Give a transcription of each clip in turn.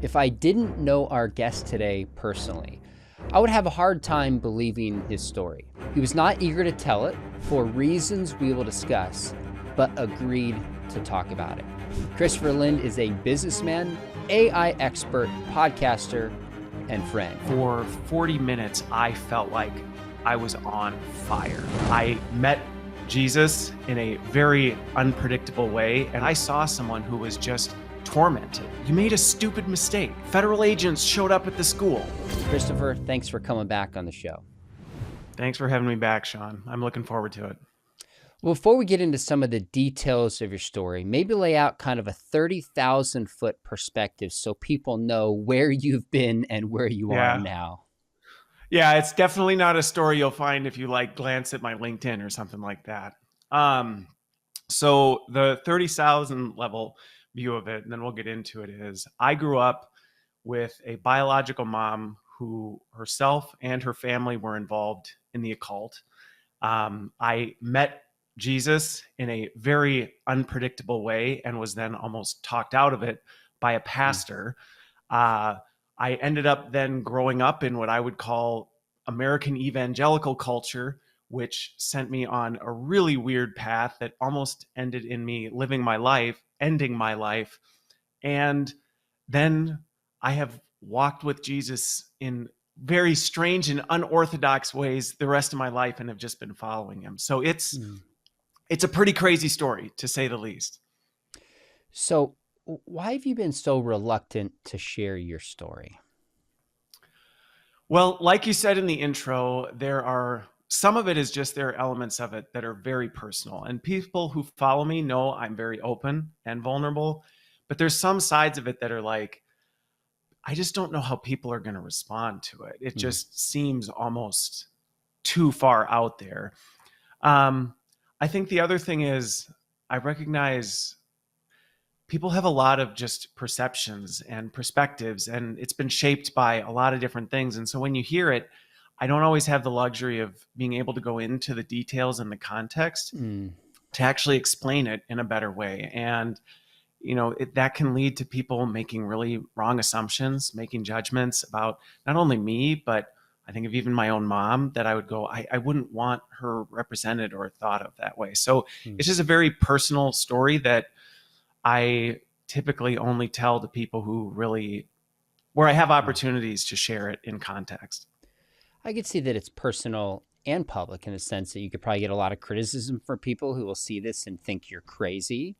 If I didn't know our guest today personally, I would have a hard time believing his story. He was not eager to tell it for reasons we will discuss, but agreed to talk about it. Christopher Lind is a businessman, AI expert, podcaster, and friend. For 40 minutes, I felt like I was on fire. I met Jesus in a very unpredictable way, and I saw someone who was just tormented. You made a stupid mistake. Federal agents showed up at the school. Christopher, thanks for coming back on the show. Thanks for having me back, Sean. I'm looking forward to it. Well, before we get into some of the details of your story, maybe lay out kind of a 30,000 foot perspective so people know where you've been and where you are now. Yeah, it's definitely not a story you'll find if you glance at my LinkedIn or something like that. So the 30,000 level view of it, and then we'll get into it, is I grew up with a biological mom who herself and her family were involved in the occult. I met Jesus in a very unpredictable way and was then almost talked out of it by a pastor. I ended up then growing up in what I would call American evangelical culture, which sent me on a really weird path that almost ended in me ending my life. And then I have walked with Jesus in very strange and unorthodox ways the rest of my life and have just been following him. So it's a pretty crazy story, to say the least. So why have you been so reluctant to share your story? Well, like you said in the intro, some of it is just there are elements of it that are very personal. And people who follow me know I'm very open and vulnerable. But there's some sides of it that are like, I just don't know how people are going to respond to it. It just seems almost too far out there. I think the other thing is I recognize people have a lot of just perceptions and perspectives, and it's been shaped by a lot of different things. And so when you hear it, I don't always have the luxury of being able to go into the details and the context to actually explain it in a better way. And, that can lead to people making really wrong assumptions, making judgments about not only me, but I think of even my own mom, that I would go, I wouldn't want her represented or thought of that way. So it's just a very personal story that I typically only tell to people where I have opportunities to share it in context. I could see that it's personal and public in a sense that you could probably get a lot of criticism from people who will see this and think you're crazy.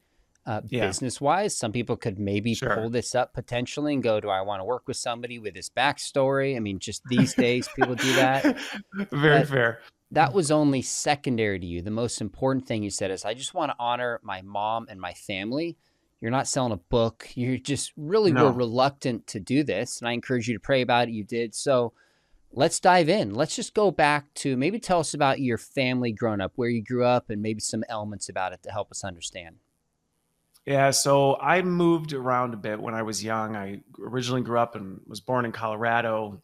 Business-wise, some people could maybe pull this up potentially and go, do I want to work with somebody with this backstory? I mean, just these days, people do that. Very fair. That was only secondary to you. The most important thing you said is, I just want to honor my mom and my family. You're not selling a book. You just really were reluctant to do this. And I encourage you to pray about it. You did. So let's dive in. Let's just go back to maybe tell us about your family growing up, where you grew up, and maybe some elements about it to help us understand. Yeah, so I moved around a bit when I was young. I originally grew up and was born in Colorado.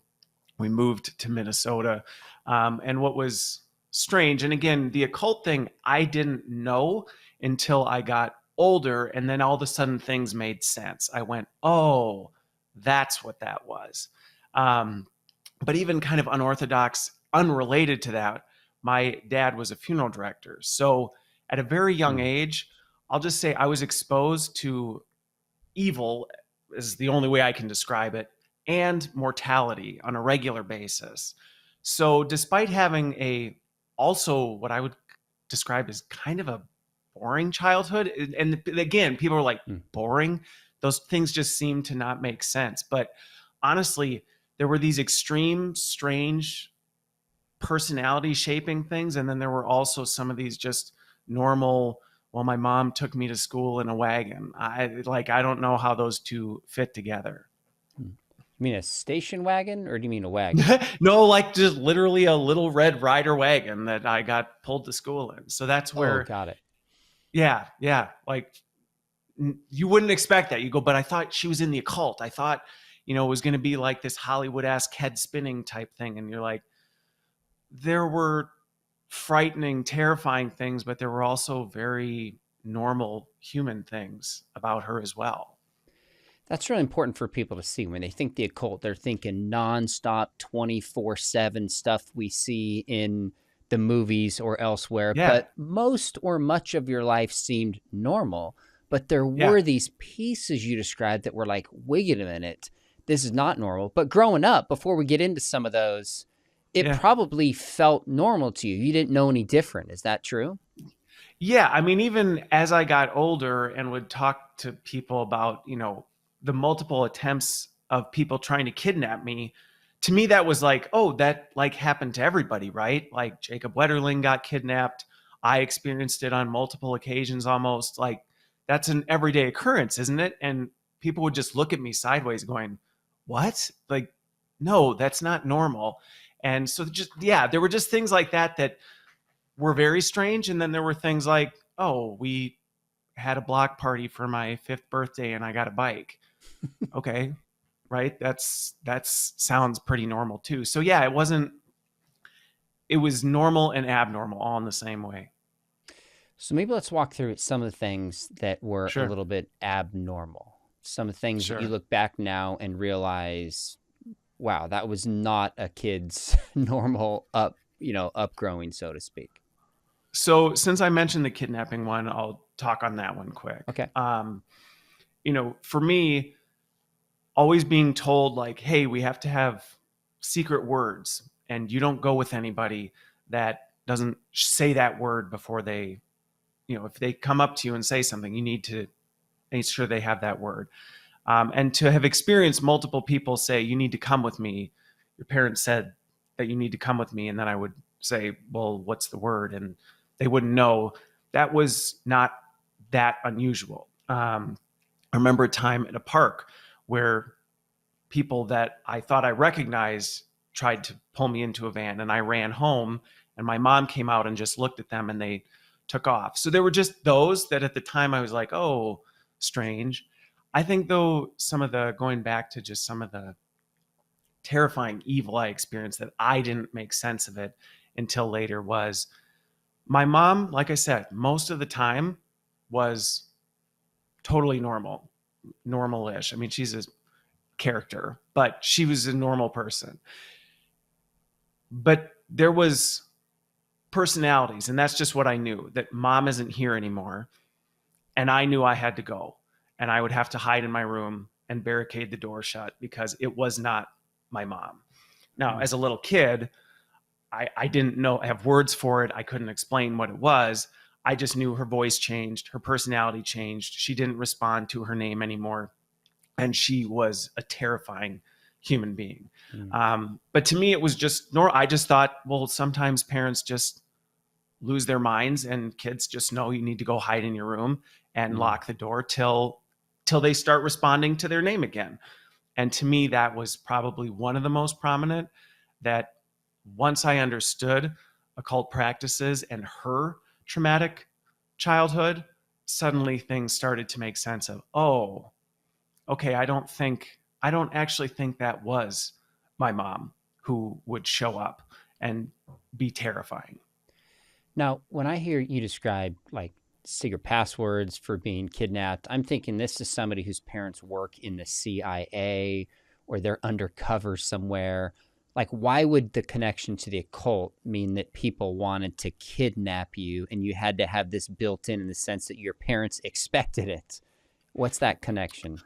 We moved to Minnesota. And what was strange, and again, the occult thing, I didn't know until I got older. And then all of a sudden things made sense. I went, oh, that's what that was. But even kind of unorthodox, unrelated to that, my dad was a funeral director. So at a very young age, I'll just say I was exposed to evil, is the only way I can describe it, and mortality on a regular basis. So despite having also what I would describe as kind of a boring childhood, and again, people are like, boring? Those things just seem to not make sense. But honestly, there were these extreme, strange personality shaping things. And then there were also some of these just normal, well, my mom took me to school in a wagon. I don't know how those two fit together. You mean a station wagon, or do you mean a wagon? No, just literally a little Red Ryder wagon that I got pulled to school in. So that's where. Oh, got it. Yeah. You wouldn't expect that. You go, but I thought she was in the occult. I thought, it was going to be like this Hollywood-esque head spinning type thing. And you're like, there were frightening, terrifying things, but there were also very normal human things about her as well. That's really important for people to see. When they think the occult, they're thinking nonstop, 24/7 stuff we see in the movies or elsewhere. Yeah. But most or much of your life seemed normal. But there Yeah. were these pieces you described that were like, wait a minute, this is not normal. But growing up, before we get into some of those, it Yeah. probably felt normal to you. You didn't know any different. Is that true? Yeah, I mean, even as I got older and would talk to people about, the multiple attempts of people trying to kidnap me, to me that was like, oh, that like happened to everybody, right? Like Jacob Wetterling got kidnapped. I experienced it on multiple occasions almost. Like that's an everyday occurrence, isn't it? And people would just look at me sideways going, "What?" Like, no, that's not normal. And so just yeah, there were just things like that were very strange. And then there were things like, oh, we had a block party for my 5th birthday and I got a bike. Okay, right? That's sounds pretty normal too. So yeah, it was normal and abnormal all in the same way. So maybe let's walk through some of the things that were a Sure. little bit abnormal. Some of the things that you Sure. look back now and realize, wow, that was not a kid's normal upgrowing, so to speak. So since I mentioned the kidnapping one, I'll talk on that one quick. Okay. For me, always being told like, hey, we have to have secret words and you don't go with anybody that doesn't say that word before they, if they come up to you and say something, you need to make sure they have that word. And to have experienced multiple people say, you need to come with me. Your parents said that you need to come with me. And then I would say, well, what's the word? And they wouldn't know. That was not that unusual. I remember a time at a park where people that I thought I recognized tried to pull me into a van and I ran home and my mom came out and just looked at them and they took off. So there were just those that at the time I was like, oh, strange. I think though some of the going back to just some of the terrifying evil I experienced that I didn't make sense of it until later was my mom, like I said, most of the time was totally normal-ish. I mean, she's a character, but she was a normal person. But there was personalities, and that's just what I knew, that mom isn't here anymore. And I knew I had to go. And I would have to hide in my room and barricade the door shut because it was not my mom. Now, Mm. as a little kid, I didn't know, I have words for it. I couldn't explain what it was. I just knew her voice changed, her personality changed. She didn't respond to her name anymore. And she was a terrifying human being. Mm. But to me, it was just, I just thought, well, sometimes parents just lose their minds and kids just know you need to go hide in your room and Mm. lock the door till they start responding to their name again. And to me, that was probably one of the most prominent, that once I understood occult practices and her traumatic childhood, suddenly things started to make sense of, oh, okay, I don't actually think that was my mom who would show up and be terrifying. Now, when I hear you describe like secret passwords for being kidnapped, I'm thinking this is somebody whose parents work in the CIA or they're undercover somewhere. Like, why would the connection to the occult mean that people wanted to kidnap you and you had to have this built in the sense that your parents expected it? What's that connection?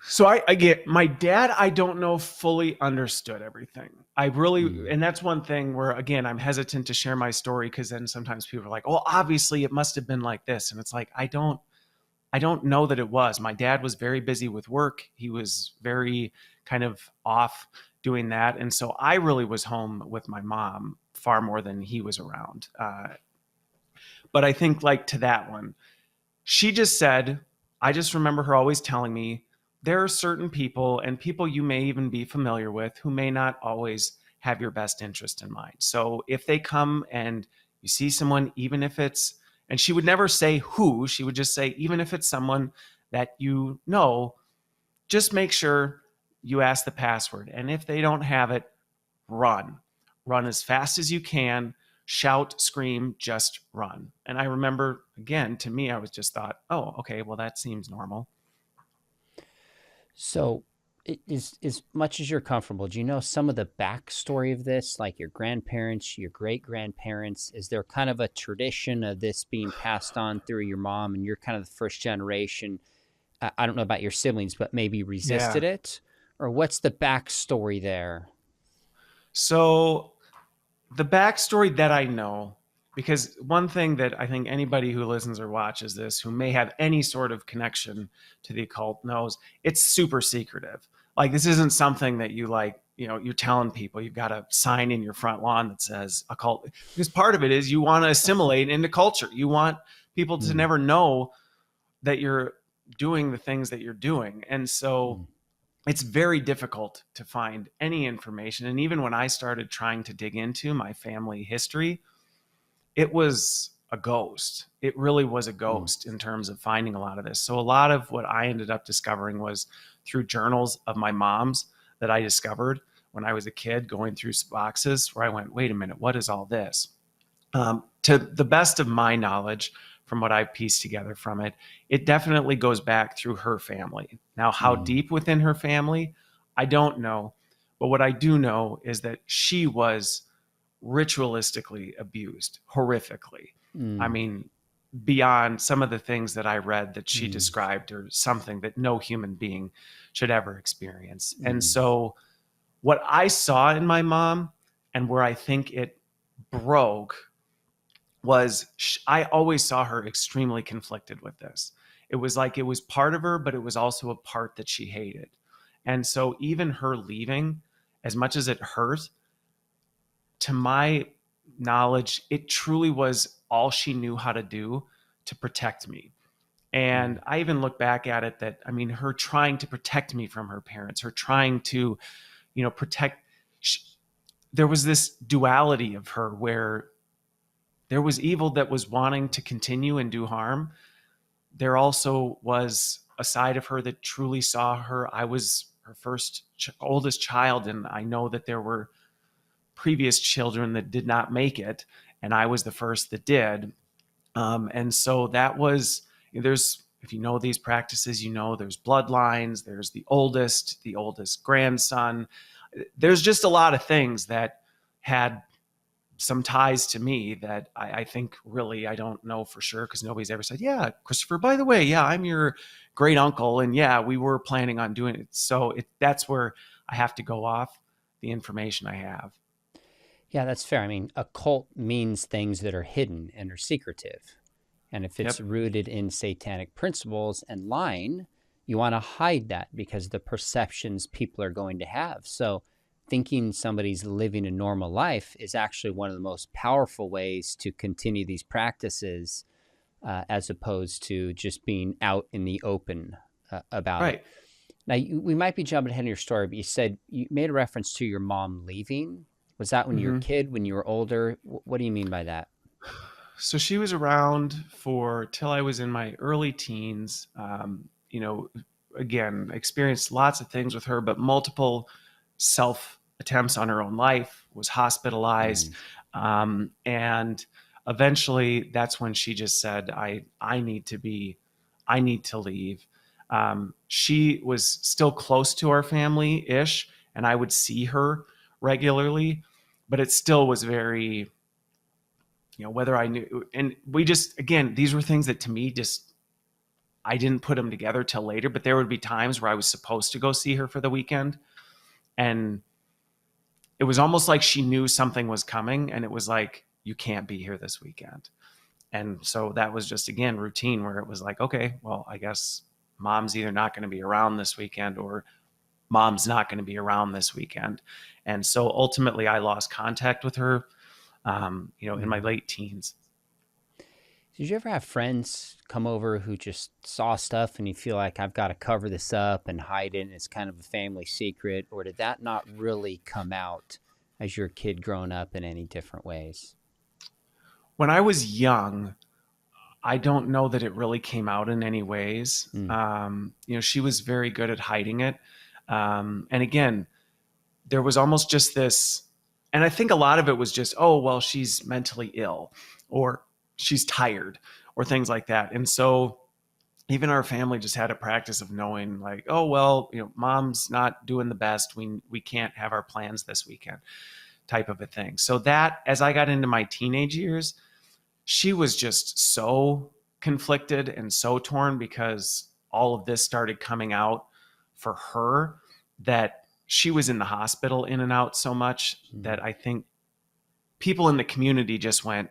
So I get my dad, I don't know fully understood everything. I really, Mm. and that's one thing where, again, I'm hesitant to share my story because then sometimes people are like, well, obviously it must have been like this. And it's like, I don't know that it was. My dad was very busy with work. He was very kind of off doing that. And so I really was home with my mom far more than he was around. But I think, like, to that one, she just said, I just remember her always telling me there are certain people and people you may even be familiar with who may not always have your best interest in mind. So if they come and you see someone, even if it's, and she would never say who, she would just say, even if it's someone that you know, just make sure you ask the password. And if they don't have it, run. Run as fast as you can. Shout, scream, just run. And I remember, again, to me, I was just thought, oh, okay, well, that seems normal. So, as much as you're comfortable, do you know some of the backstory of this, like your grandparents, your great grandparents? Is there kind of a tradition of this being passed on through your mom, and you're kind of the first generation? I don't know about your siblings, but maybe Yeah. resisted it, or what's the backstory there? So the backstory that I know, because one thing that I think anybody who listens or watches this who may have any sort of connection to the occult knows, it's super secretive. Like, this isn't something that you like, you're telling people. You've got a sign in your front lawn that says occult, because part of it is you want to assimilate into culture. You want people to Mm, never know that you're doing the things that you're doing. And so mm, it's very difficult to find any information. And even when I started trying to dig into my family history, it was a ghost. It really was a mm, ghost in terms of finding a lot of this. So a lot of what I ended up discovering was through journals of my mom's that I discovered when I was a kid, going through boxes where I went, wait a minute, what is all this? To the best of my knowledge, from what I've pieced together from it, it definitely goes back through her family. Now, how mm, deep within her family, I don't know. But what I do know is that she was ritualistically abused, horrifically. I mm, mean, beyond some of the things that I read that she mm, described are something that no human being should ever experience. And mm, so, what I saw in my mom and where I think it broke was I always saw her extremely conflicted with this. It was like it was part of her, but it was also a part that she hated. And so even her leaving, as much as it hurt, to my knowledge, it truly was all she knew how to do to protect me. And mm, I even look back at it that, I mean, her trying to protect me from her parents, her trying to, protect. She, there was this duality of her where there was evil that was wanting to continue and do harm. There also was a side of her that truly saw her. I was her first oldest child, and I know that there were previous children that did not make it, and I was the first that did. And so that was, there's, if you know these practices, there's bloodlines, there's the oldest grandson. There's just a lot of things that had some ties to me that I think really, I don't know for sure because nobody's ever said, yeah, Christopher, by the way, yeah, I'm your great uncle. And yeah, we were planning on doing it. So that's where I have to go off the information I have. Yeah, that's fair. I mean, occult means things that are hidden and are secretive. And if it's Yep. rooted in satanic principles and lying, you want to hide that because the perceptions people are going to have. So, thinking somebody's living a normal life is actually one of the most powerful ways to continue these practices, as opposed to just being out in the open about it. Right. Now, we might be jumping ahead in your story, but you said you made a reference to your mom leaving. Was that when you were a Mm-hmm. kid, when you were older? What do you mean by that? So she was around for till I was in my early teens. Again, experienced lots of things with her, but multiple self attempts on her own life, was hospitalized. Mm, And eventually that's when she just said, I need to leave. She was still close to our family ish, and I would see her regularly, but it still was very, whether I knew, and we just, again, these were things that to me just, I didn't put them together till later, but there would be times where I was supposed to go see her for the weekend. And it was almost like she knew something was coming, and it was like, you can't be here this weekend. And so that was just, again, routine where it was like, okay, well, I guess mom's either not going to be around this weekend or mom's not going to be around this weekend. And so ultimately I lost contact with her, in my mm. late teens. Did you ever have friends come over who just saw stuff and you feel like I've got to cover this up and hide it and it's kind of a family secret? Or did that not really come out as your kid growing up in any different ways? When I was young, I don't know that it really came out in any ways. Mm, She was very good at hiding it. And again, there was almost just this, and I think a lot of it was just, oh, well, she's mentally ill or she's tired or things like that. And so even our family just had a practice of knowing like, oh, well, mom's not doing the best. We can't have our plans this weekend type of a thing. So that, as I got into my teenage years, she was just so conflicted and so torn because all of this started coming out for her, that she was in the hospital in and out so much that I think people in the community just went,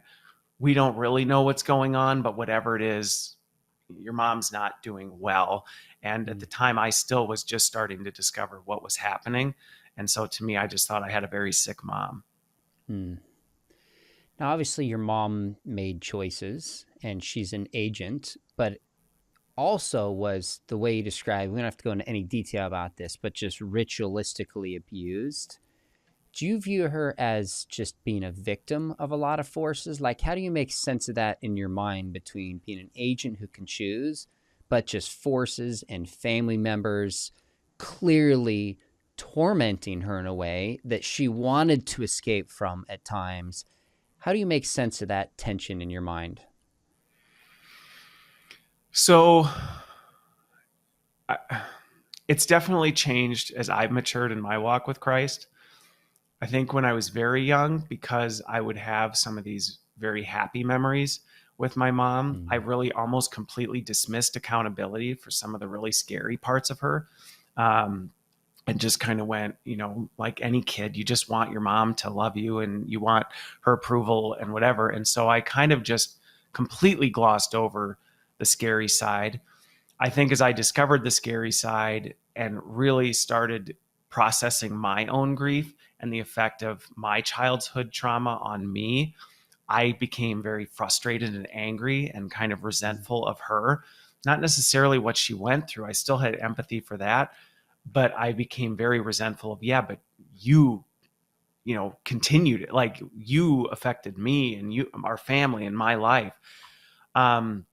we don't really know what's going on, but whatever it is, your mom's not doing well. And at the time, I still was just starting to discover what was happening. And so to me, I just thought I had a very sick mom. Hmm. Now, obviously, your mom made choices and she's an agent, but also was the way you described, we don't have to go into any detail about this, but just ritualistically abused. Do you view her as just being a victim of a lot of forces? Like, how do you make sense of that in your mind between being an agent who can choose, but just forces and family members clearly tormenting her in a way that she wanted to escape from at times? How do you make sense of that tension in your mind? So it's definitely changed as I've matured in my walk with Christ. I think when I was very young, because I would have some of these very happy memories with my mom, I really almost completely dismissed accountability for some of the really scary parts of her. And just kind of went, like any kid, you just want your mom to love you and you want her approval and whatever. And so I kind of just completely glossed over the scary side. I think as I discovered the scary side and really started processing my own grief and the effect of my childhood trauma on me, I became very frustrated and angry and kind of resentful of her. Not necessarily what she went through. I still had empathy for that, but I became very resentful of, yeah, but continued it. Like, you affected me and our family and my life. And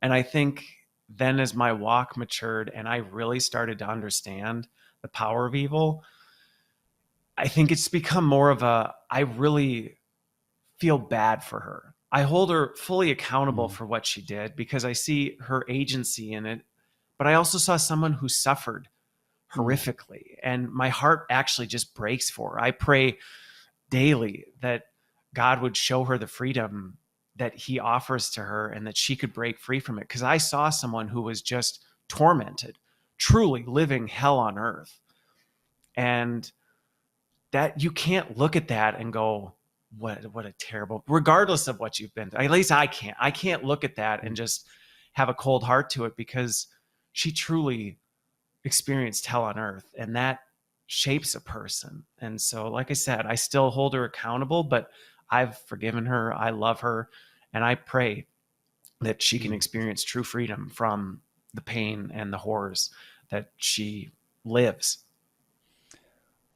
I think then as my walk matured and I really started to understand the power of evil, I think it's become more of I really feel bad for her. I hold her fully accountable for what she did because I see her agency in it, but I also saw someone who suffered horrifically, and my heart actually just breaks for her. I pray daily that God would show her the freedom that he offers to her and that she could break free from it, because I saw someone who was just tormented, truly living hell on earth. And that, you can't look at that and go, what a terrible, regardless of what you've been through. At least I can't look at that and just have a cold heart to it, because she truly experienced hell on earth, and that shapes a person. And so, like I said, I still hold her accountable, but I've forgiven her. I love her, and I pray that she can experience true freedom from the pain and the horrors that she lives.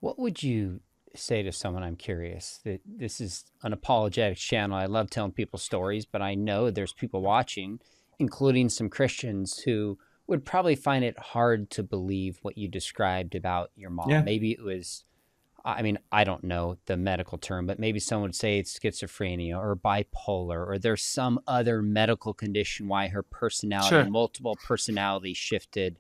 What would you say to someone? I'm curious that this is an apologetic channel. I love telling people stories, but I know there's people watching, including some Christians, who would probably find it hard to believe what you described about your mom. Yeah, Maybe it was, I mean, I don't know the medical term, but maybe someone would say it's schizophrenia or bipolar, or there's some other medical condition why her personality, sure. multiple personalities shifted.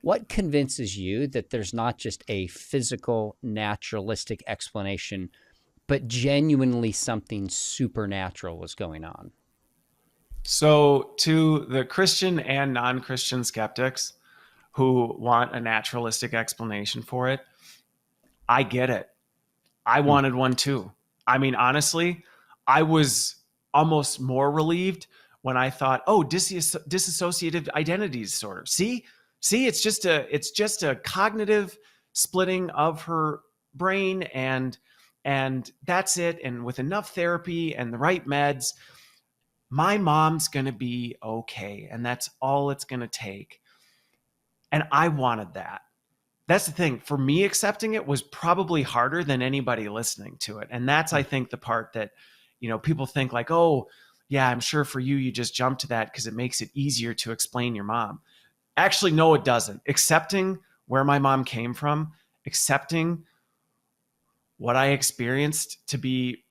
What convinces you that there's not just a physical, naturalistic explanation, but genuinely something supernatural was going on? So, to the Christian and non Christian skeptics who want a naturalistic explanation for it, I get it. I Hmm. wanted one too. I mean, honestly, I was almost more relieved when I thought, oh, dissociative identity disorder. See, it's just a cognitive splitting of her brain, and that's it. And with enough therapy and the right meds, my mom's going to be okay, and that's all it's going to take. And I wanted that. That's the thing. For me, accepting it was probably harder than anybody listening to it. And that's, I think, the part that, people think like, oh, yeah, I'm sure for you, you just jump to that because it makes it easier to explain your mom. Actually, no, it doesn't. Accepting where my mom came from, accepting what I experienced to be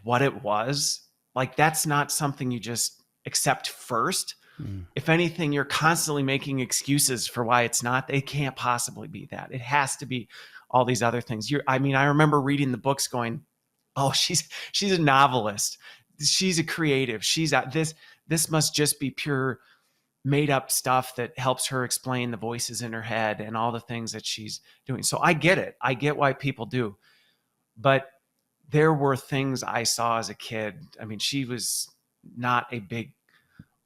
what it was, like, that's not something you just accept first. Mm. If anything, you're constantly making excuses for why it's not. It can't possibly be that. It has to be all these other things. I mean, I remember reading the books going, oh, she's a novelist. She's a creative. She's at this must just be pure made up stuff that helps her explain the voices in her head and all the things that she's doing. So I get it. I get why people do. But there were things I saw as a kid. I mean, she was not a big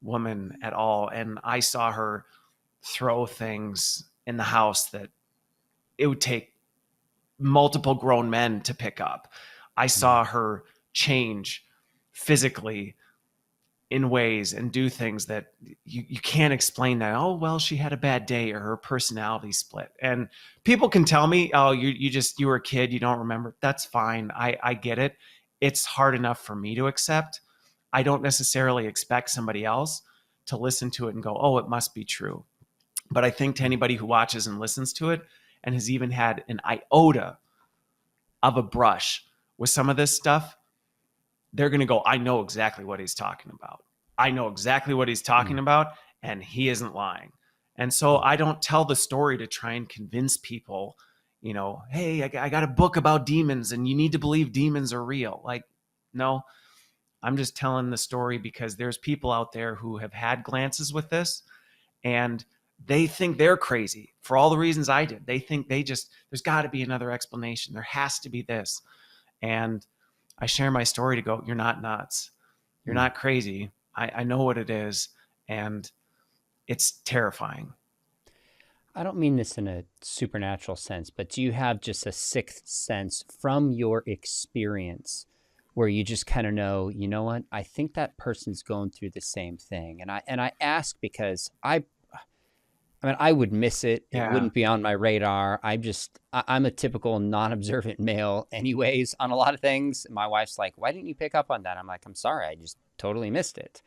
woman at all. And I saw her throw things in the house that it would take multiple grown men to pick up. I Mm. saw her change physically in ways and do things that you can't explain that. Oh, well, she had a bad day or her personality split. And people can tell me, oh, you were a kid, you don't remember. That's fine. I get it. It's hard enough for me to accept. I don't necessarily expect somebody else to listen to it and go, oh, it must be true. But I think to anybody who watches and listens to it and has even had an iota of a brush with some of this stuff, they're going to go, I know exactly what he's talking about. I know exactly what he's talking Mm. about, and he isn't lying. And so I don't tell the story to try and convince people, hey, I got a book about demons and you need to believe demons are real. Like, no, I'm just telling the story because there's people out there who have had glances with this and they think they're crazy for all the reasons I did. They think there's got to be another explanation. There has to be this. And I share my story to go, you're not nuts. You're Mm. not crazy. I know what it is. And it's terrifying. I don't mean this in a supernatural sense, but do you have just a sixth sense from your experience where you just kind of know, you know what? I think that person's going through the same thing. And I ask because I mean, I would miss it. It Yeah. wouldn't be on my radar. I'm a typical non-observant male anyways on a lot of things. My wife's like, why didn't you pick up on that? I'm like, I'm sorry. I just totally missed it.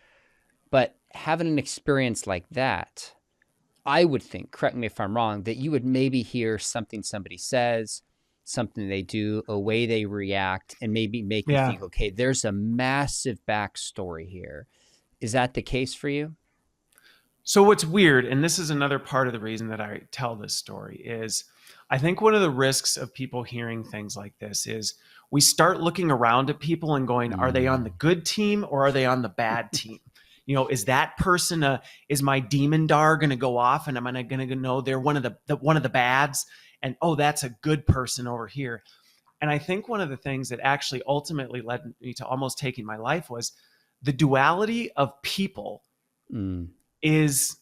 But having an experience like that, I would think, correct me if I'm wrong, that you would maybe hear something somebody says, something they do, a way they react, and maybe make you Yeah. think, okay, there's a massive backstory here. Is that the case for you? So what's weird, and this is another part of the reason that I tell this story, is I think one of the risks of people hearing things like this is we start looking around at people and going, are they on the Mm. good team or are they on the bad team? Is that person is my demon dar going to go off and am I going to know they're one of the bads and oh, that's a good person over here. And I think one of the things that actually ultimately led me to almost taking my life was the duality of people Mm. is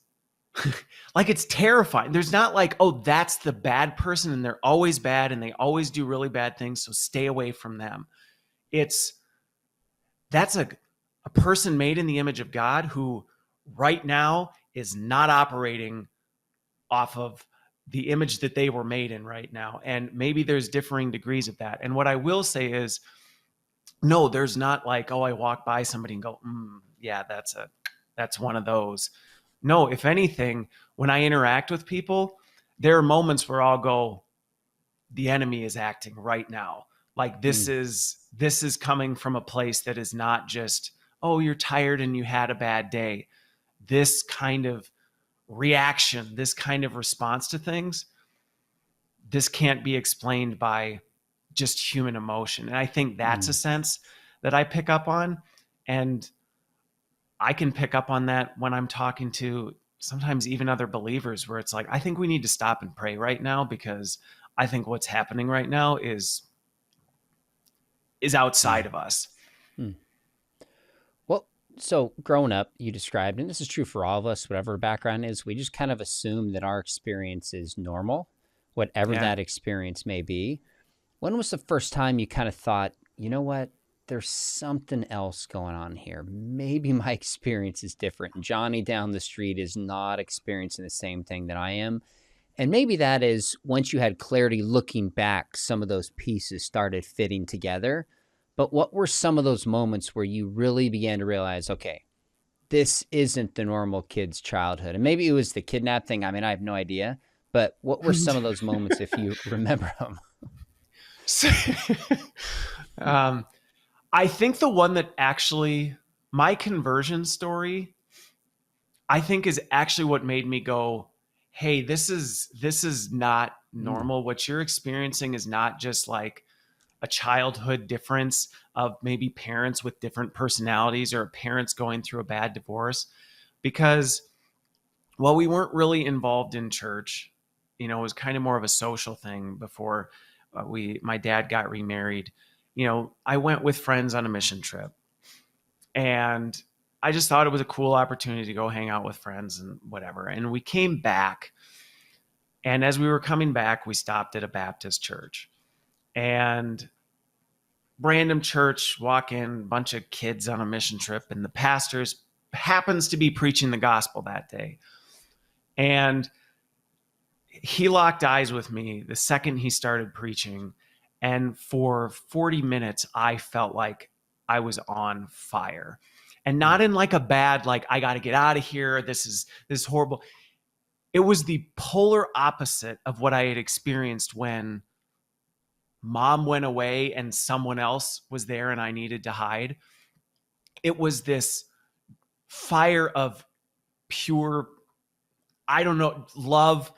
like it's terrifying. There's not like, oh, that's the bad person and they're always bad and they always do really bad things, so stay away from them. It's that's a person made in the image of God who right now is not operating off of the image that they were made in right now. And maybe there's differing degrees of that. And what I will say is, no, there's not like, oh, I walk by somebody and go, yeah, that's one of those. No, if anything, when I interact with people, there are moments where I'll go, the enemy is acting right now. Like this Mm. is coming from a place that is not just, oh, you're tired and you had a bad day. This kind of reaction, this kind of response to things, this can't be explained by just human emotion. And I think that's a Mm. sense that I pick up on. And I can pick up on that when I'm talking to sometimes even other believers where it's like, I think we need to stop and pray right now because I think what's happening right now is outside Mm. of us. Mm. Well, so growing up, you described, and this is true for all of us, whatever our background is, we just kind of assume that our experience is normal, whatever Yeah. that experience may be. When was the first time you kind of thought, you know what, there's something else going on here? Maybe my experience is different. Johnny down the street is not experiencing the same thing that I am. And maybe that is once you had clarity looking back, some of those pieces started fitting together. But what were some of those moments where you really began to realize, okay, this isn't the normal kid's childhood? And maybe it was the kidnap thing. I mean, I have no idea. But what were some of those moments if you remember them? So, um, I think the one that actually, my conversion story, I think is actually what made me go, hey, this is not normal. What you're experiencing is not just like a childhood difference of maybe parents with different personalities or parents going through a bad divorce. Because while we weren't really involved in church, it was kind of more of a social thing before my dad got remarried. I went with friends on a mission trip, and I just thought it was a cool opportunity to go hang out with friends and whatever. And we came back, and as we were coming back, we stopped at a Baptist church, and random church, walk in, bunch of kids on a mission trip, and the pastor happens to be preaching the gospel that day. And he locked eyes with me the second he started preaching. And for 40 minutes, I felt like I was on fire. And not in like a bad, like, I got to get out of here. This is horrible. It was the polar opposite of what I had experienced when mom went away and someone else was there and I needed to hide. It was this fire of pure, I don't know, love,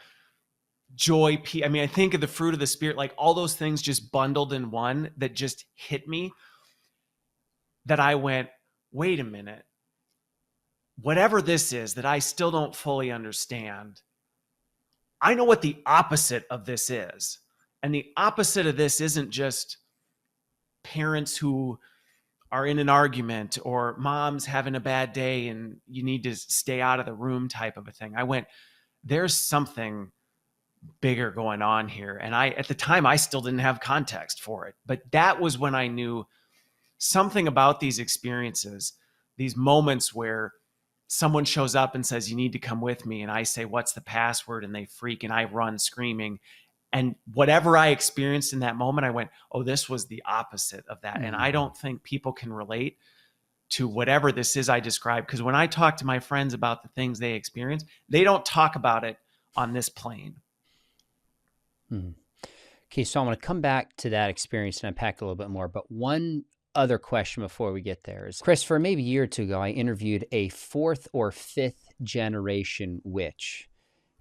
joy, peace. I mean, I think of the fruit of the Spirit, like all those things just bundled in one that just hit me, that I went, wait a minute. Whatever this is that I still don't fully understand, I know what the opposite of this is. And the opposite of this isn't just parents who are in an argument or mom's having a bad day and you need to stay out of the room type of a thing. I went, there's something bigger going on here. And at the time, I still didn't have context for it. But that was when I knew something about these experiences, these moments where someone shows up and says, you need to come with me. And I say, what's the password? And they freak and I run screaming. And whatever I experienced in that moment, I went, oh, this was the opposite of that. And I don't think people can relate to whatever this is I described. Because when I talk to my friends about the things they experience, they don't talk about it on this plane. Okay, so I want to come back to that experience and unpack a little bit more. But one other question before we get there is, Christopher, maybe a year or two ago, I interviewed a 4th or 5th generation witch,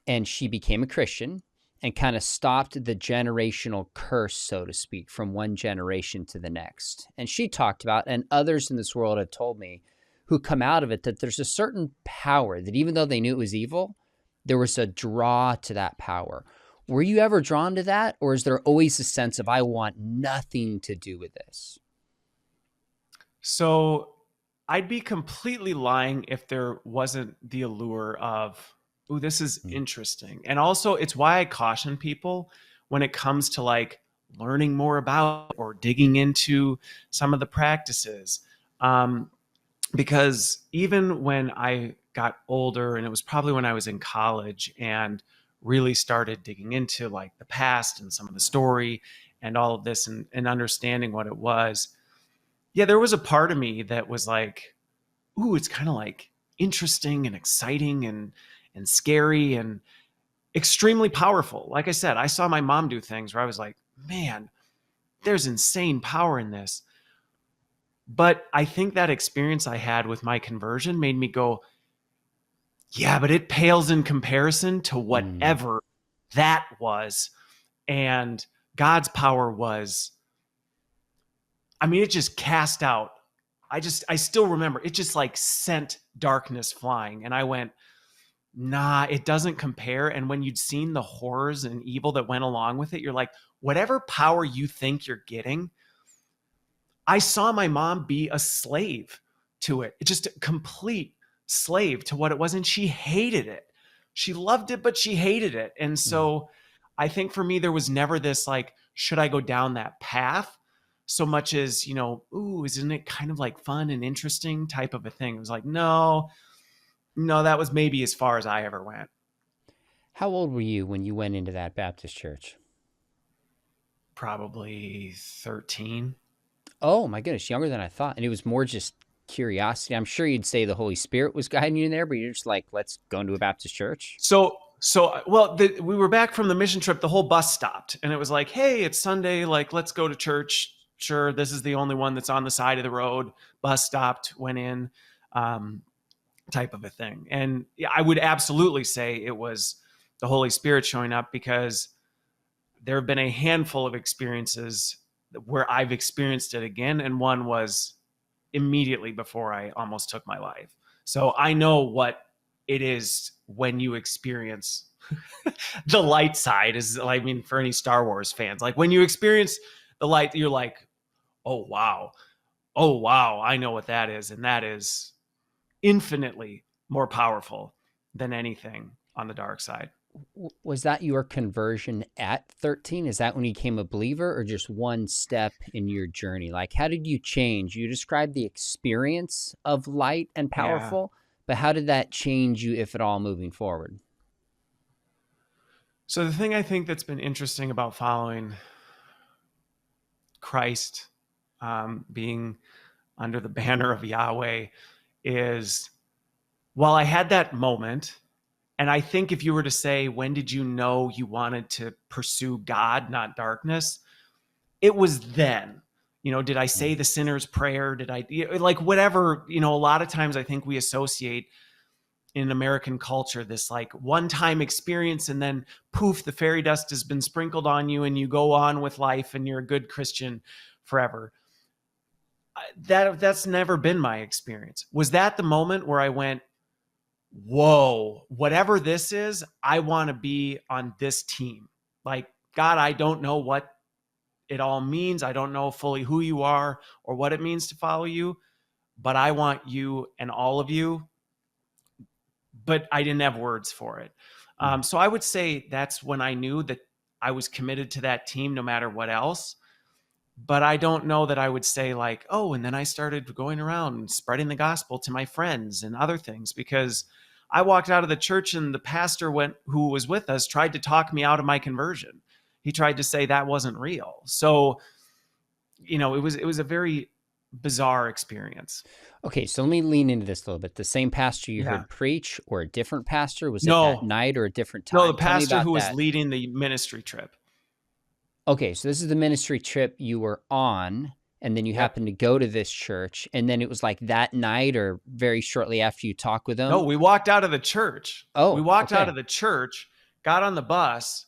and she became a Christian and kind of stopped the generational curse, so to speak, from one generation to the next. And she talked about, and others in this world have told me who come out of it, that there's a certain power that even though they knew it was evil, there was a draw to that power. Were you ever drawn to that? Or is there always a sense of, I want nothing to do with this? So I'd be completely lying if there wasn't the allure of, ooh, this is interesting. And also it's why I caution people when it comes to like learning more about or digging into some of the practices. Because even when I got older, and it was probably when I was in college and really started digging into like the past and some of the story and all of this and understanding what it was, yeah, there was a part of me that was like, ooh, it's kind of like interesting and exciting and scary and extremely powerful. Like I said, I saw my mom do things where I was like, man, there's insane power in this. But I think that experience I had with my conversion made me go, yeah, but it pales in comparison to whatever that was. And God's power was, I mean, it just cast out. I still remember it just like sent darkness flying. And I went, nah, it doesn't compare. And when you'd seen the horrors and evil that went along with it, you're like, whatever power you think you're getting, I saw my mom be a slave to it. It's just a complete slave to what it was. And she hated it. She loved it, but she hated it. And so I think for me, there was never this like, should I go down that path? So much as, ooh, isn't it kind of like fun and interesting type of a thing? It was like, no, that was maybe as far as I ever went. How old were you when you went into that Baptist church? Probably 13. Oh my goodness, younger than I thought. And it was more just curiosity. I'm sure you'd say the Holy Spirit was guiding you in there, but you're just like, let's go into a Baptist church. We were back from the mission trip. The whole bus stopped and it was like, hey, it's Sunday. Like, let's go to church. Sure. This is the only one that's on the side of the road. Bus stopped, went in. type of a thing. And I would absolutely say it was the Holy Spirit showing up, because there have been a handful of experiences where I've experienced it again. And one was immediately before I almost took my life. So I know what it is when you experience the light side. Is, I mean, for any Star Wars fans, like when you experience the light, you're like, oh wow, I know what that is. And that is infinitely more powerful than anything on the dark side. Was that your conversion at 13? Is that when you became a believer, or just one step in your journey? Like, how did you change? You described the experience of light and Yeah. powerful, but how did that change you, if at all, moving forward? So the thing I think that's been interesting about following Christ, being under the banner of Yahweh, is, while I had that moment, and I think if you were to say, when did you know you wanted to pursue God, not darkness? It was then. Did I say the sinner's prayer? Did I, like, whatever, a lot of times I think we associate in American culture this like one time experience, and then poof, the fairy dust has been sprinkled on you and you go on with life and you're a good Christian forever. That's never been my experience. Was that the moment where I went, whoa, whatever this is, I want to be on this team? Like, God, I don't know what it all means. I don't know fully who you are or what it means to follow you, but I want you and all of you. But I didn't have words for it. So I would say that's when I knew that I was committed to that team no matter what else. But I don't know that I would say like, oh, and then I started going around and spreading the gospel to my friends and other things, because I walked out of the church and the pastor who was with us tried to talk me out of my conversion. He tried to say that wasn't real. So, it was a very bizarre experience. Okay, so let me lean into this a little bit. The same pastor you Yeah. heard preach, or a different pastor? Was it that No, night or a different no, the time? Tell me pastor about who was that. leading the ministry trip. Okay, so this is the ministry trip you were on, and then you Yep. happened to go to this church, and then it was like that night or very shortly after you talked with No, them. we walked out of the church. We Oh, walked out okay. of the church, got on the bus,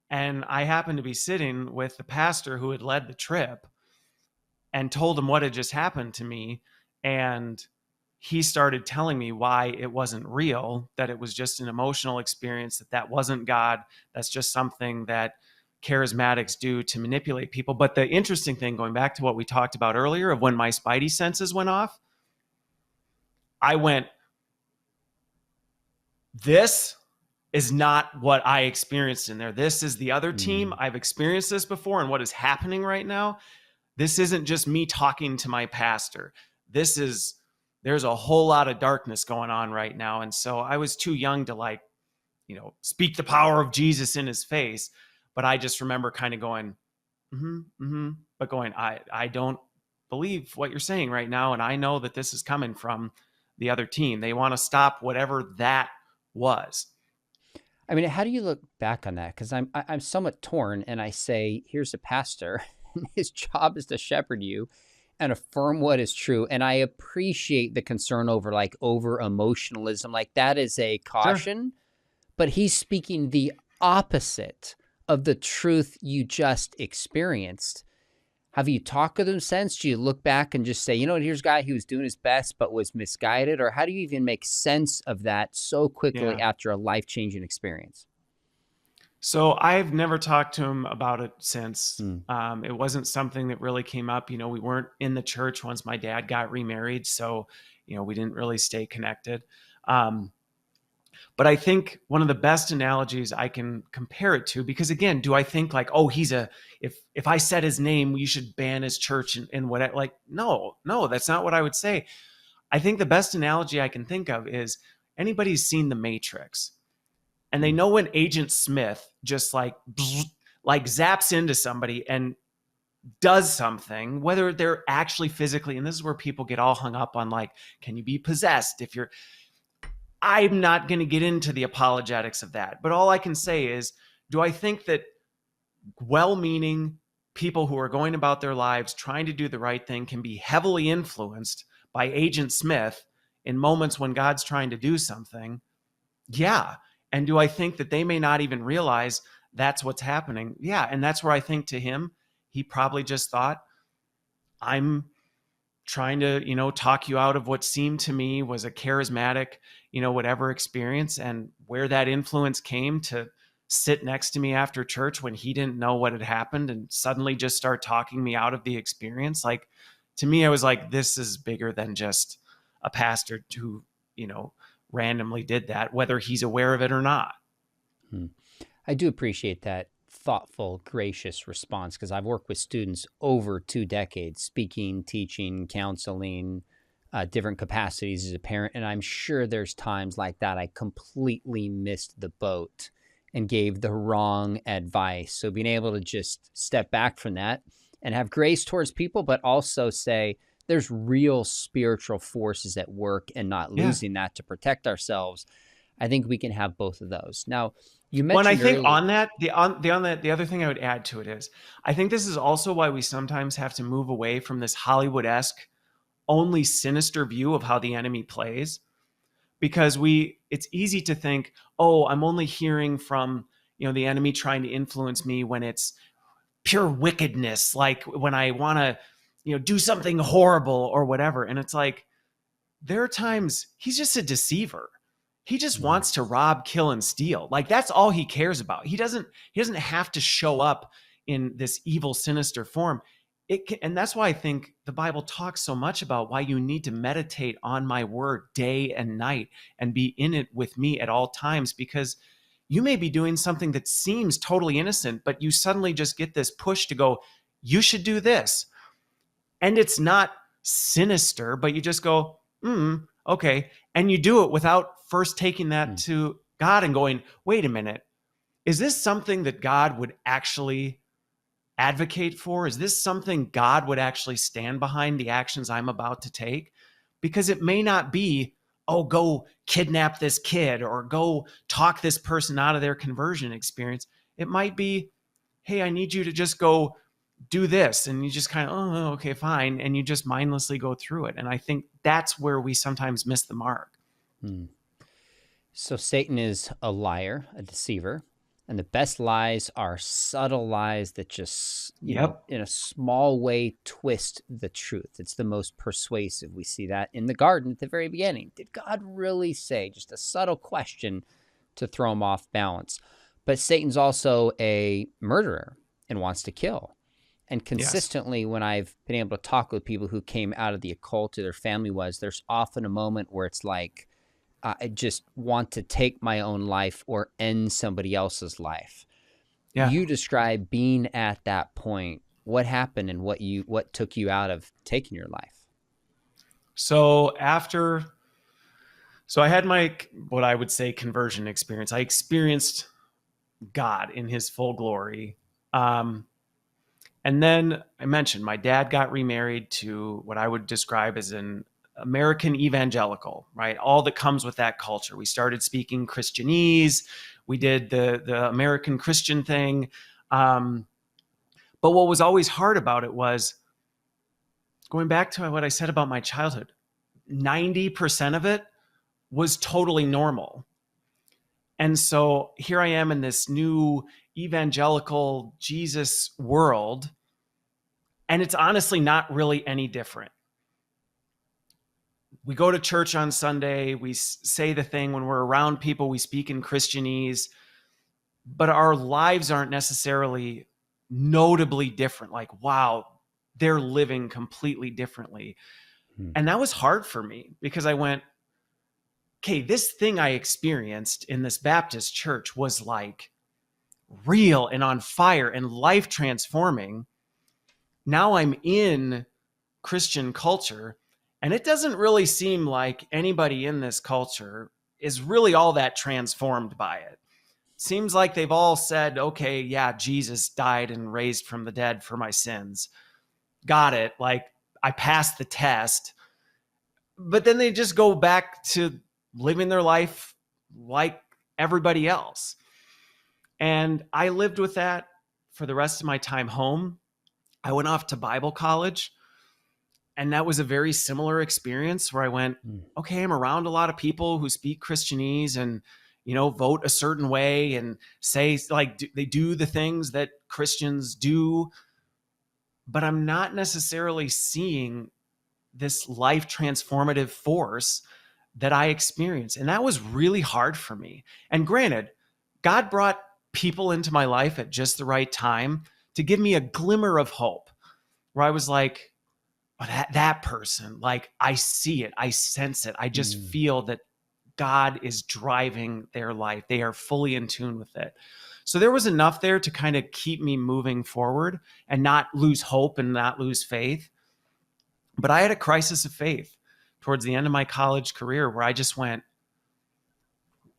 and I happened to be sitting with the pastor who had led the trip, and told him what had just happened to me. And he started telling me why it wasn't real, that it was just an emotional experience, that wasn't God. That's just something that charismatics do to manipulate people. But the interesting thing, going back to what we talked about earlier of when my spidey senses went off, I went, this is not what I experienced in there. This is the other team. Mm. I've experienced this before. And what is happening right now, this isn't just me talking to my pastor. There's a whole lot of darkness going on right now. And so I was too young to like, speak the power of Jesus in his face. But I just remember kind of going, but going, I don't believe what you're saying right now. And I know that this is coming from the other team. They want to stop whatever that was. I mean, how do you look back on that? Because I'm somewhat torn, and I say, here's a pastor, and his job is to shepherd you and affirm what is true. And I appreciate the concern over emotionalism. Like, that is a Sure. caution, but he's speaking the opposite of the truth you just experienced. Have you talked with him since? Do you look back and just say, you know what, here's a guy who was doing his best but was misguided? Or how do you even make sense of that so quickly Yeah. after a life-changing experience? So I've never talked to him about it since. Mm. It wasn't something that really came up. We weren't in the church once my dad got remarried. So, we didn't really stay connected. But I think one of the best analogies I can compare it to, because again, do I think like, oh, if I said his name, you should ban his church and what, like, no, that's not what I would say. I think the best analogy I can think of is, anybody's seen The Matrix, and they know when Agent Smith just like zaps into somebody and does something, whether they're actually physically, and this is where people get all hung up on like, can you be possessed if you're, I'm not going to get into the apologetics of that. But all I can say is, do I think that well-meaning people who are going about their lives trying to do the right thing can be heavily influenced by Agent Smith in moments when God's trying to do something? Yeah. And do I think that they may not even realize that's what's happening? Yeah. And that's where I think to him, he probably just thought, I'm trying to, talk you out of what seemed to me was a charismatic, whatever experience, and where that influence came to sit next to me after church when he didn't know what had happened and suddenly just start talking me out of the experience. Like, to me, I was like, this is bigger than just a pastor who, randomly did that, whether he's aware of it or not. I do appreciate that thoughtful, gracious response, because I've worked with students over 2 decades, speaking, teaching, counseling, different capacities as a parent. And I'm sure there's times like that I completely missed the boat and gave the wrong advice. So being able to just step back from that and have grace towards people, but also say there's real spiritual forces at work and not losing that to protect ourselves. I think we can have both of those. Now, you mentioned I think earlier, on that, the other thing I would add to it is, I think this is also why we sometimes have to move away from this Hollywood-esque, only sinister view of how the enemy plays, because it's easy to think, oh, I'm only hearing from, the enemy trying to influence me when it's pure wickedness, like when I want to, do something horrible or whatever. And it's like, there are times he's just a deceiver. He just wants to rob, kill, and steal. Like, that's all he cares about. He doesn't have to show up in this evil, sinister form. And that's why I think the Bible talks so much about why you need to meditate on my word day and night and be in it with me at all times, because you may be doing something that seems totally innocent, but you suddenly just get this push to go, you should do this. And it's not sinister, but you just go, okay. And you do it without first taking that to God and going, wait a minute, is this something that God would actually advocate for? Is this something God would actually stand behind the actions I'm about to take? Because it may not be, oh, go kidnap this kid or go talk this person out of their conversion experience. It might be, hey, I need you to just go do this. And you just kind of, oh, okay, fine. And you just mindlessly go through it. And I think that's where we sometimes miss the mark. So Satan is a liar, a deceiver, and the best lies are subtle lies that just, in a small way, twist the truth. It's the most persuasive. We see that in the garden at the very beginning. Did God really say? Just a subtle question to throw him off balance. But Satan's also a murderer and wants to kill. And consistently, when I've been able to talk with people who came out of the occult or their family there's often a moment where it's like, I just want to take my own life or end somebody else's life. You describe being at that point. What happened and what took you out of taking your life? So I had my, what I would say, conversion experience. I experienced God in his full glory. And then I mentioned my dad got remarried to what I would describe as an American evangelical, right? All that comes with that culture. We started speaking Christianese. We did the American Christian thing. But what was always hard about it was going back to what I said about my childhood. 90% of it was totally normal. And so here I am in this new evangelical Jesus world, and it's honestly not really any different. We go to church on Sunday, we say the thing when we're around people, we speak in Christianese, but our lives aren't necessarily notably different. Like, wow, they're living completely differently. And that was hard for me because I went, okay, this thing I experienced in this Baptist church was like real and on fire and life transforming. Now I'm in Christian culture, and it doesn't really seem like anybody in this culture is really all that transformed by it. Seems like they've all said, okay, yeah, Jesus died and raised from the dead for my sins. Got it. Like, I passed the test. But then they just go back to living their life like everybody else. And I lived with that for the rest of my time home. I went off to Bible college. And that was a very similar experience where I went, Mm. okay, I'm around a lot of people who speak Christianese and, vote a certain way and say like they do the things that Christians do, but I'm not necessarily seeing this life transformative force that I experienced. And that was really hard for me. And granted, God brought people into my life at just the right time to give me a glimmer of hope where I was like, oh, that person, like I see it, I sense it. I just Mm. feel that God is driving their life. They are fully in tune with it. So there was enough there to kind of keep me moving forward and not lose hope and not lose faith. But I had a crisis of faith towards the end of my college career where I just went,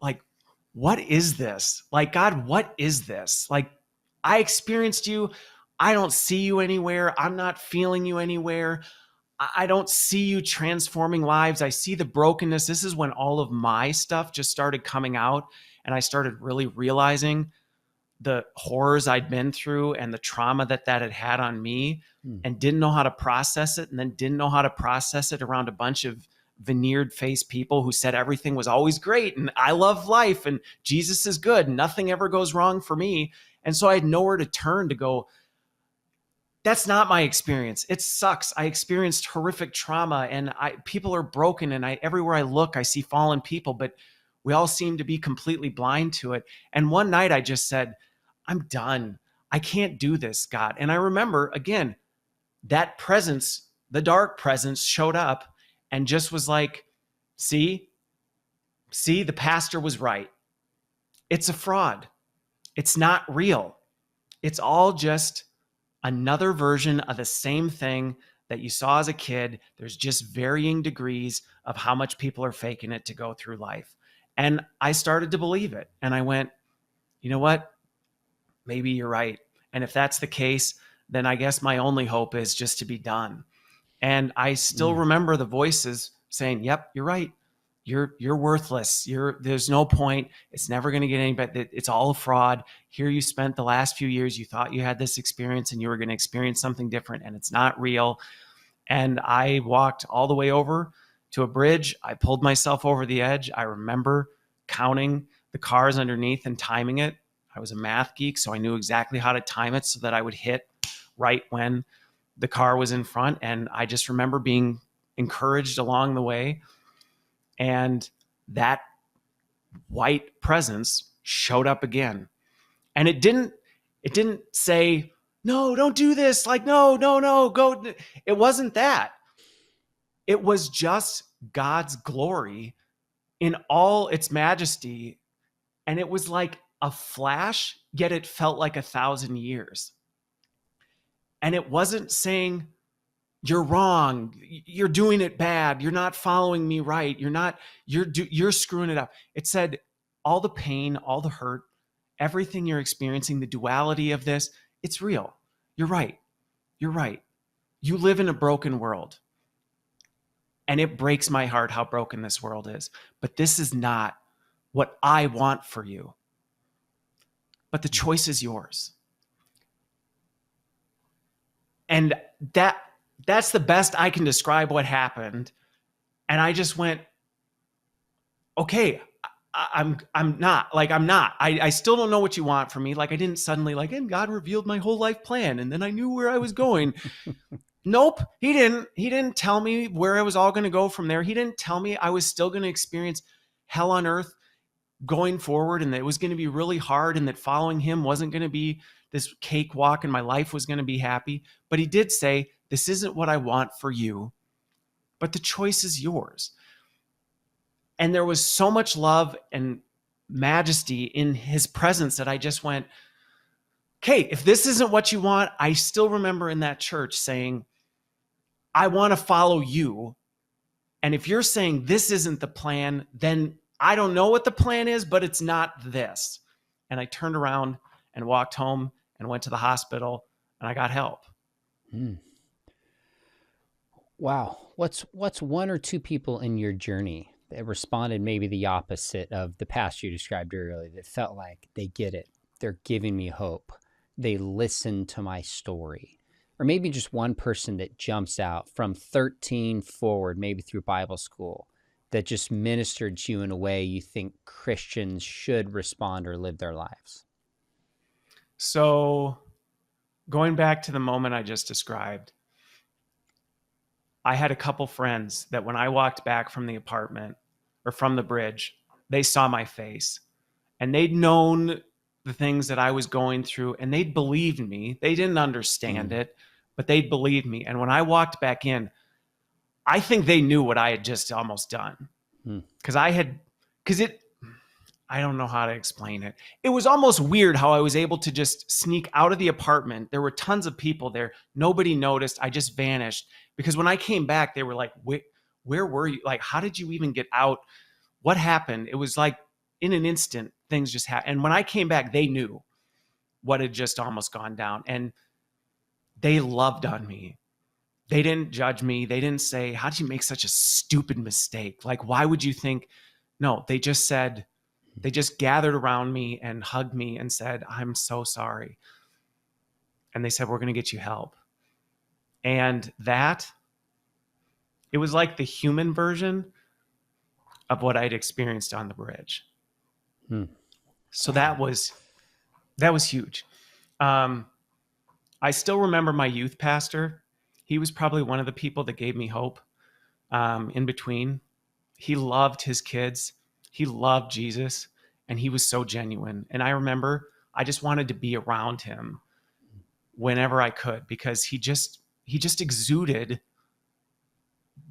like, what is this? Like, God, what is this? Like, I experienced you. I don't see you anywhere. I'm not feeling you anywhere. I don't see you transforming lives. I see the brokenness. This is when all of my stuff just started coming out. And I started really realizing the horrors I'd been through and the trauma that had had on me, Mm. and didn't know how to process it, and then didn't know how to process it around a bunch of veneered faced people who said everything was always great and I love life and Jesus is good. Nothing ever goes wrong for me. And so I had nowhere to turn to go, that's not my experience. It sucks. I experienced horrific trauma and people are broken and everywhere I look, I see fallen people, but we all seem to be completely blind to it. And one night I just said, I'm done. I can't do this, God. And I remember again, that presence, the dark presence showed up and just was like, see, the pastor was right. It's a fraud. It's not real. It's all just another version of the same thing that you saw as a kid. There's just varying degrees of how much people are faking it to go through life. And I started to believe it. And I went, you know what? Maybe you're right. And if that's the case, then I guess my only hope is just to be done. And I still Mm. remember the voices saying, yep, you're right. You're worthless. There's no point. It's never going to get any better. It's all a fraud. Here you spent the last few years. You thought you had this experience and you were going to experience something different and it's not real. And I walked all the way over to a bridge. I pulled myself over the edge. I remember counting the cars underneath and timing it. I was a math geek, so I knew exactly how to time it so that I would hit right when the car was in front. And I just remember being encouraged along the way. And that white presence showed up again. And it didn't say, no, don't do this. Like, no, go. It wasn't that. It was just God's glory in all its majesty. And it was like a flash, yet it felt like 1,000 years. And it wasn't saying, you're wrong, you're doing it bad, you're not following me right, you're screwing it up. It said all the pain, all the hurt, everything you're experiencing, the duality of this, it's real. You're right. You live in a broken world, and it breaks my heart how broken this world is, but this is not what I want for you, but the choice is yours. And that's the best I can describe what happened. And I just went, okay, I'm not. I still don't know what you want from me. Like I didn't suddenly and God revealed my whole life plan and then I knew where I was going. Nope, he didn't. He didn't tell me where I was all going to go from there. He didn't tell me I was still going to experience hell on earth going forward and that it was going to be really hard and that following him wasn't going to be this cakewalk and my life was going to be happy. But he did say, this isn't what I want for you, but the choice is yours. And there was so much love and majesty in his presence that I just went, okay, if this isn't what you want, I still remember in that church saying, I want to follow you. And if you're saying this isn't the plan, then I don't know what the plan is, but it's not this. And I turned around and walked home and went to the hospital and I got help. Mm. Wow. What's one or two people in your journey that responded maybe the opposite of the past you described earlier, that felt like they get it, they're giving me hope, they listen to my story? or maybe just one person that jumps out from 13 forward, maybe through Bible school, that just ministered to you in a way you think Christians should respond or live their lives? So going back to the moment I just described, I had a couple friends that when I walked back from the apartment or from the bridge, they saw my face and they'd known the things that I was going through and they'd believed me. They didn't understand it, but they'd believed me. And when I walked back in, I think they knew what I had just almost done. Because I don't know how to explain it. It was almost weird how I was able to just sneak out of the apartment. There were tons of people there. Nobody noticed. I just vanished. Because when I came back, they were like, where were you? Like, how did you even get out? What happened? It was like in an instant, things just happened. And when I came back, they knew what had just almost gone down. And they loved on me. They didn't judge me. They didn't say, how did you make such a stupid mistake? Like, why would you think? No, they just said, they just gathered around me and hugged me and said, I'm so sorry. And they said, we're going to get you help. And it was like the human version of what I'd experienced on the bridge. So that was huge. I still remember my youth pastor. He was probably one of the people that gave me hope in between. He loved his kids. He loved Jesus, and he was so genuine. And I remember I just wanted to be around him whenever I could because he just exuded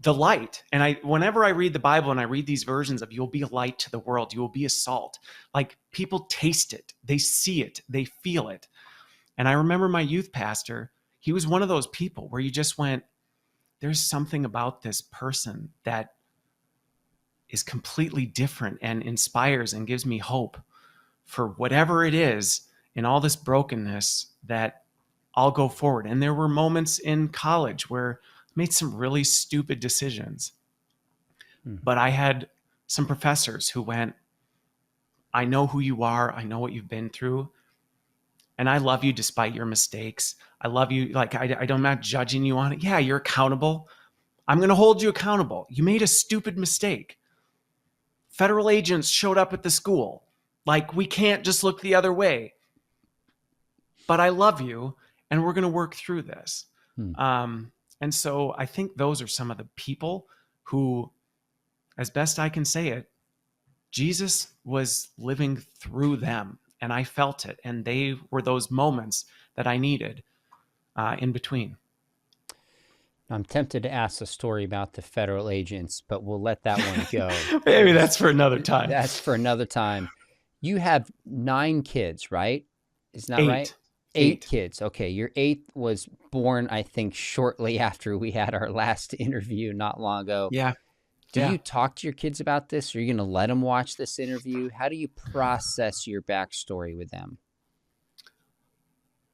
the light. And whenever I read the Bible and I read these versions of you'll be a light to the world, you will be a salt, like people taste it, they see it, they feel it. And I remember my youth pastor, he was one of those people where you just went, there's something about this person that is completely different and inspires and gives me hope for whatever it is in all this brokenness that I'll go forward. And there were moments in college where I made some really stupid decisions. But I had some professors who went, I know who you are. I know what you've been through. And I love you despite your mistakes. I love you. Like, I'm not judging you on it. Yeah, you're accountable. I'm going to hold you accountable. You made a stupid mistake. Federal agents showed up at the school. Like, we can't just look the other way. But I love you, and we're going to work through this. And so I think those are some of the people who, as best I can say it, Jesus was living through them, and I felt it. And they were those moments that I needed in between. I'm tempted to ask a story about the federal agents, but we'll let that one go. Maybe that's for another time. That's for another time. You have 9 kids, right? Isn't that right? 8 kids. Okay. Your 8th was born, I think, shortly after we had our last interview not long ago. Yeah. Do you talk to your kids about this? Are you going to let them watch this interview? How do you process your backstory with them?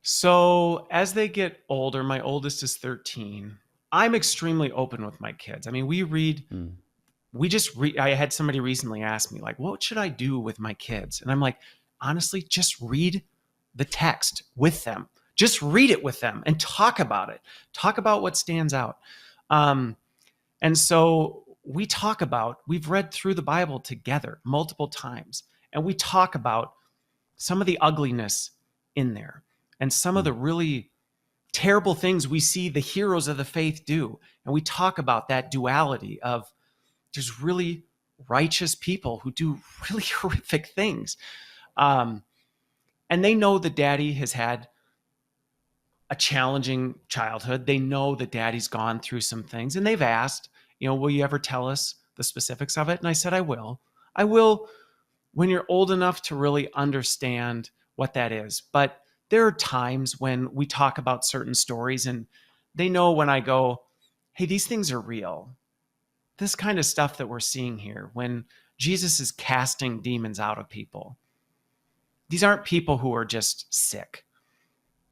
So as they get older, my oldest is 13. I'm extremely open with my kids. I mean, I had somebody recently ask me, like, what should I do with my kids? And I'm like, honestly, just read the text with them. Just read it with them and talk about it. Talk about what stands out. And so we've read through the Bible together multiple times, and we talk about some of the ugliness in there and some of the really terrible things we see the heroes of the faith do. And we talk about that duality of there's really righteous people who do really horrific things. And they know that daddy has had a challenging childhood. They know that daddy's gone through some things, and they've asked, will you ever tell us the specifics of it? And I said, I will. I will when you're old enough to really understand what that is. But there are times when we talk about certain stories and they know when I go, hey, these things are real. This kind of stuff that we're seeing here, when Jesus is casting demons out of people, these aren't people who are just sick.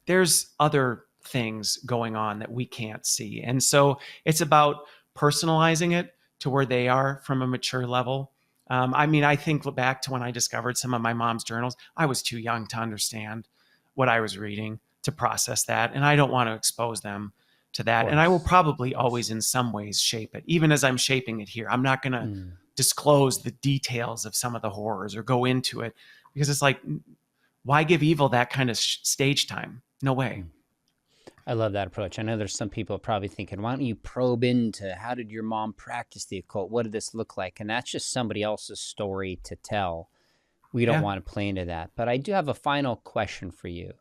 There's other things going on that we can't see. And so it's about personalizing it to where they are from a mature level. I think back to when I discovered some of my mom's journals. I was too young to understand what I was reading, to process that. And I don't want to expose them to that. And I will probably always in some ways shape it, even as I'm shaping it here. I'm not going to disclose the details of some of the horrors or go into it, because it's like, why give evil that kind of stage time? No way. I love that approach. I know there's some people probably thinking, why don't you probe into how did your mom practice the occult? What did this look like? And that's just somebody else's story to tell. We don't want to play into that. But I do have a final question for you.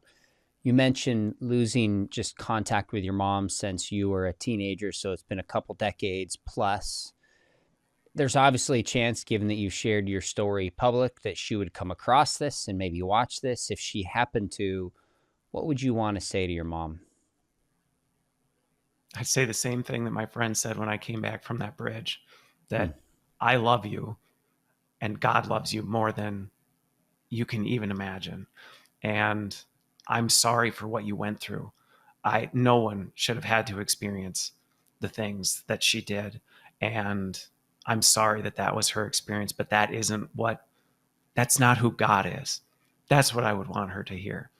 You mentioned losing just contact with your mom since you were a teenager, so it's been a couple decades plus. There's obviously a chance, given that you shared your story public, that she would come across this and maybe watch this. If she happened to, what would you want to say to your mom? I'd say the same thing that my friend said when I came back from that bridge, that I love you and God loves you more than you can even imagine. And I'm sorry for what you went through. No one should have had to experience the things that she did. And I'm sorry that that was her experience, but that's not who God is. That's what I would want her to hear.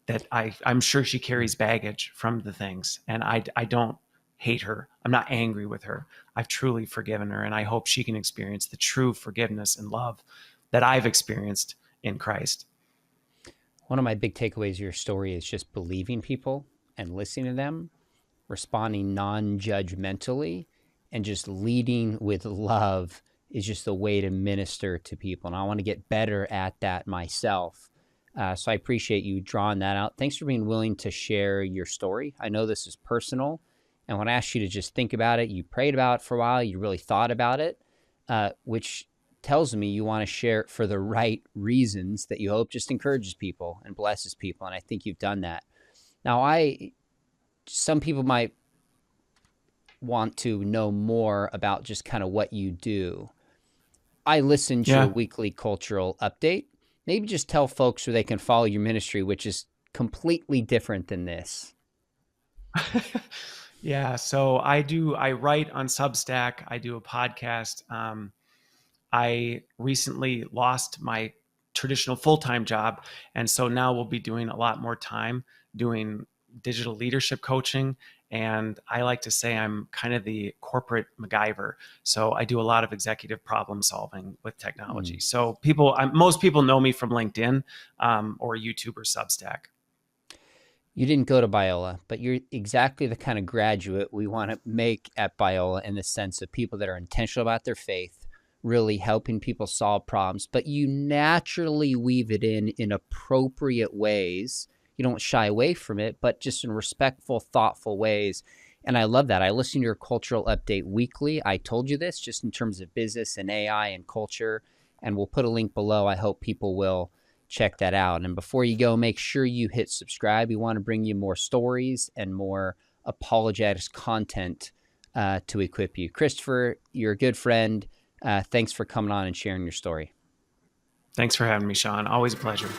That I'm sure she carries baggage from the things, and I don't hate her. I'm not angry with her. I've truly forgiven her, and I hope she can experience the true forgiveness and love that I've experienced in Christ. One of my big takeaways of your story is just believing people and listening to them, responding non-judgmentally, and just leading with love is just the way to minister to people. And I want to get better at that myself. So I appreciate you drawing that out. Thanks for being willing to share your story. I know this is personal. And when I asked you to just think about it, you prayed about it for a while, you really thought about it, which tells me you want to share it for the right reasons that you hope just encourages people and blesses people. And I think you've done that. Now, some people might want to know more about just kind of what you do. I listened to your weekly cultural update. Maybe just tell folks where they can follow your ministry, which is completely different than this. Yeah. So I write on Substack. I do a podcast. I recently lost my traditional full-time job. And so now we'll be doing a lot more time doing digital leadership coaching. And I like to say I'm kind of the corporate MacGyver. So I do a lot of executive problem solving with technology. So most people know me from LinkedIn or YouTube or Substack. You didn't go to Biola, but you're exactly the kind of graduate we want to make at Biola, in the sense of people that are intentional about their faith, really helping people solve problems, but you naturally weave it in appropriate ways. You don't shy away from it, but just in respectful, thoughtful ways. And I love that. I listen to your cultural update weekly. I told you this just in terms of business and AI and culture, and we'll put a link below. I hope people will check that out. And before you go, make sure you hit subscribe. We want to bring you more stories and more apologetics content to equip you. Christopher, you're a good friend. Thanks for coming on and sharing your story. Thanks for having me, Sean. Always a pleasure.